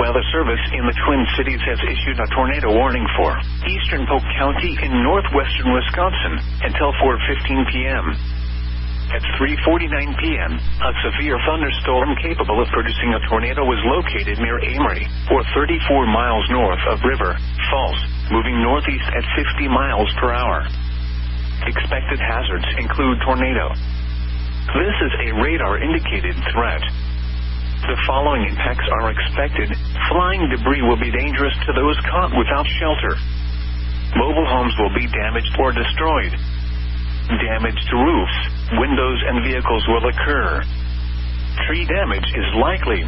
Weather Service in the Twin Cities has issued a tornado warning for eastern Polk County in northwestern Wisconsin until 4:15 p.m. At 3:49 p.m., a severe thunderstorm capable of producing a tornado was located near Amory, or 34 miles north of River Falls, moving northeast at 50 miles per hour. Expected hazards include tornado. This is a radar-indicated threat. The following impacts are expected. Flying debris will be dangerous to those caught without shelter. Mobile homes will be damaged or destroyed. Damage to roofs, windows, and vehicles will occur. Tree damage is likely.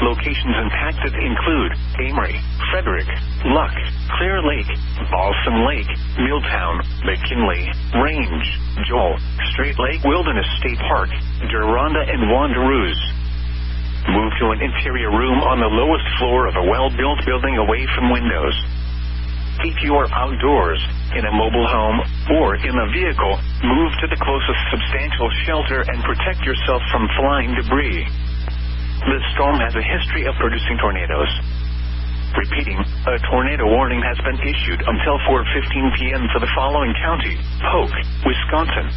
Locations impacted include Amory, Frederick, Luck, Clear Lake, Balsam Lake, Milltown, McKinley, Range, Joel, Straight Lake Wilderness State Park, Deronda, and Wanderoos. Move to an interior room on the lowest floor of a well-built building away from windows. If you are outdoors, in a mobile home, or in a vehicle, move to the closest substantial shelter and protect yourself from flying debris. This storm has a history of producing tornadoes. Repeating, a tornado warning has been issued until 4:15 p.m. for the following county: Polk, Wisconsin,